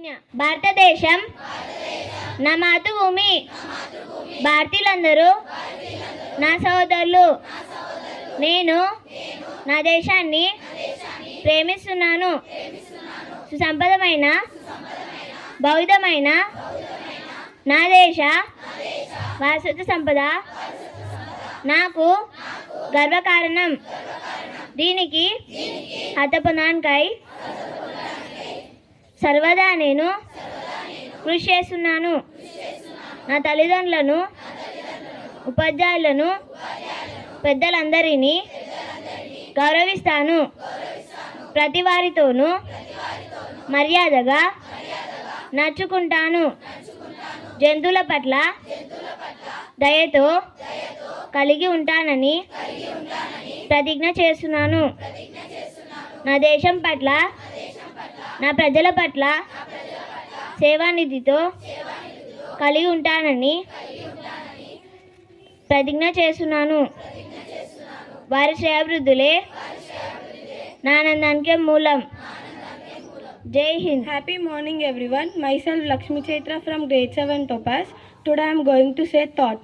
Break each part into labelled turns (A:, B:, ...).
A: ప్రతిజ్ఞ. భారతదేశం నా మాతృభూమి. భారతీయులందరూ నా సోదరులు. నేను నా దేశాన్ని ప్రేమిస్తున్నాను. సుసంపదమైన బౌద్ధమైన నా దేశ వారసత్వ సంపద నాకు గర్వకారణం. దీనికి హతపొందడానికై సర్వదా నేను కృషి చేస్తున్నాను. నా తల్లిదండ్రులను, ఉపాధ్యాయులను, పెద్దలందరినీ గౌరవిస్తాను. ప్రతి వారితోనూ మర్యాదగా నడుచుకుంటాను. జంతువుల పట్ల దయతో కలిగి ఉంటానని ప్రతిజ్ఞ చేస్తున్నాను. నా దేశం పట్ల, నా ప్రజల పట్ల సేవానిధితో కలిగి ఉంటానని ప్రతిజ్ఞ చేస్తున్నాను. వారి శ్రేయాభివృద్ధులే నా ఆనందానికి మూలం. Jai Hind.
B: Happy morning everyone. Myself Lakshmi Chaitra from grade 7 Topaz. Today I am going to say thought.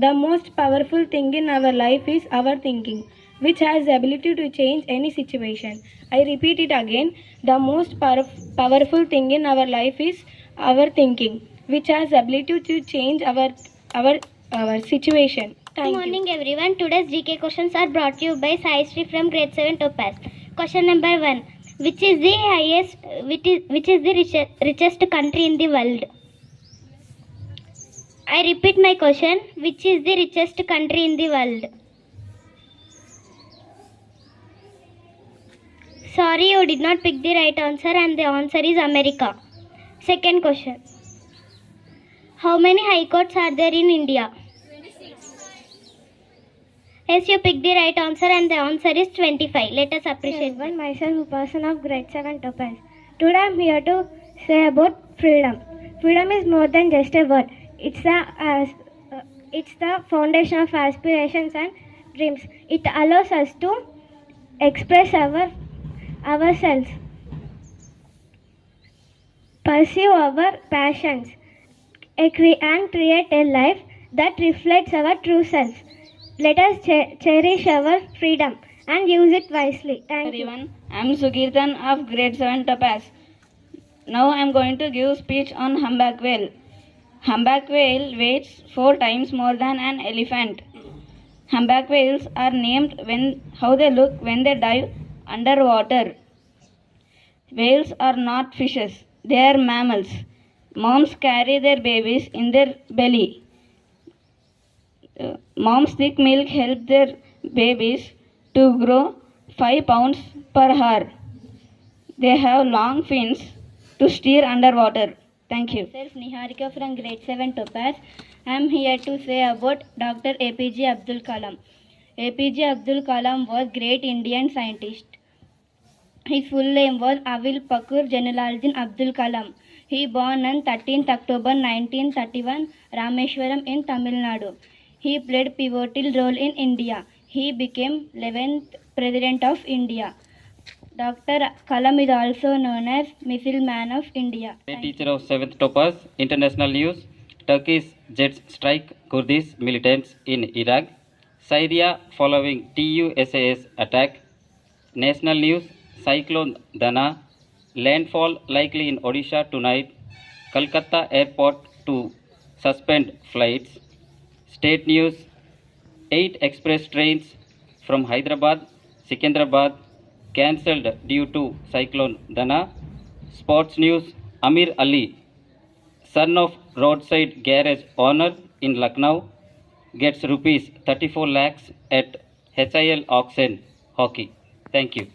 B: The most powerful thing in our life is our thinking, which has the ability to change any situation. I repeat it again. The most powerful thing in our life is our thinking, which has the ability to change our situation.
A: Good morning everyone. Today's GK questions are brought to you by Sai Sri from grade 7 Topaz. Question number 1. Which is the richest country in the world? I repeat my question. Which is the richest country in the world? Sorry, you did not pick the right answer, and the answer is America. Second question. How many high courts are there in India? 26. Yes, you picked the right answer, and the answer is 25. Let us appreciate.
B: Everyone, myself, a person of grade 7 Topaz. Today I am here to say about freedom. Freedom is more than just a word. It's the foundation of aspirations and dreams. It allows us to express ourselves, pursue our passions, and create a life that reflects our true self. Let us cherish our freedom and use it wisely. Thank you.
C: Everyone, I am Sukirtan of grade 7 Topaz. Now I am going to give speech on humpback whale. Humpback whale weighs 4 times more than an elephant. Humpback whales are named how they look when they dive underwater. Whales are not fishes, they are mammals. Moms carry their babies in their belly. Mom's thick milk helps their babies to grow 5 pounds per hour. They have long fins to steer underwater. Thank you.
A: Myself Niharika from grade 7 Topaz. I am here to say about Dr. APJ Abdul Kalam. APJ Abdul Kalam was great Indian scientist. His full name was Avil Pakur Jalaluddin Abdul Kalam. He born on 13th October 1931, Rameshwaram in Tamil Nadu. He played pivotal role in India. He became 11th President of India. Dr. Kalam is also known as Missile Man of India.
D: Teacher of 7th Topaz. International news. Turkish jets strike Kurdish militants in Iraq. Syria following TUSAS attack. National news. Cyclone Dana. Landfall likely in Odisha tonight. Kolkata airport to suspend flights. State news. 8 express trains from Hyderabad, Secunderabad cancelled due to Cyclone Dana. Sports news. Amir Ali, son of roadside garage owner in Lucknow, gets rupees 34 lakhs at HIL auction hockey. Thank you.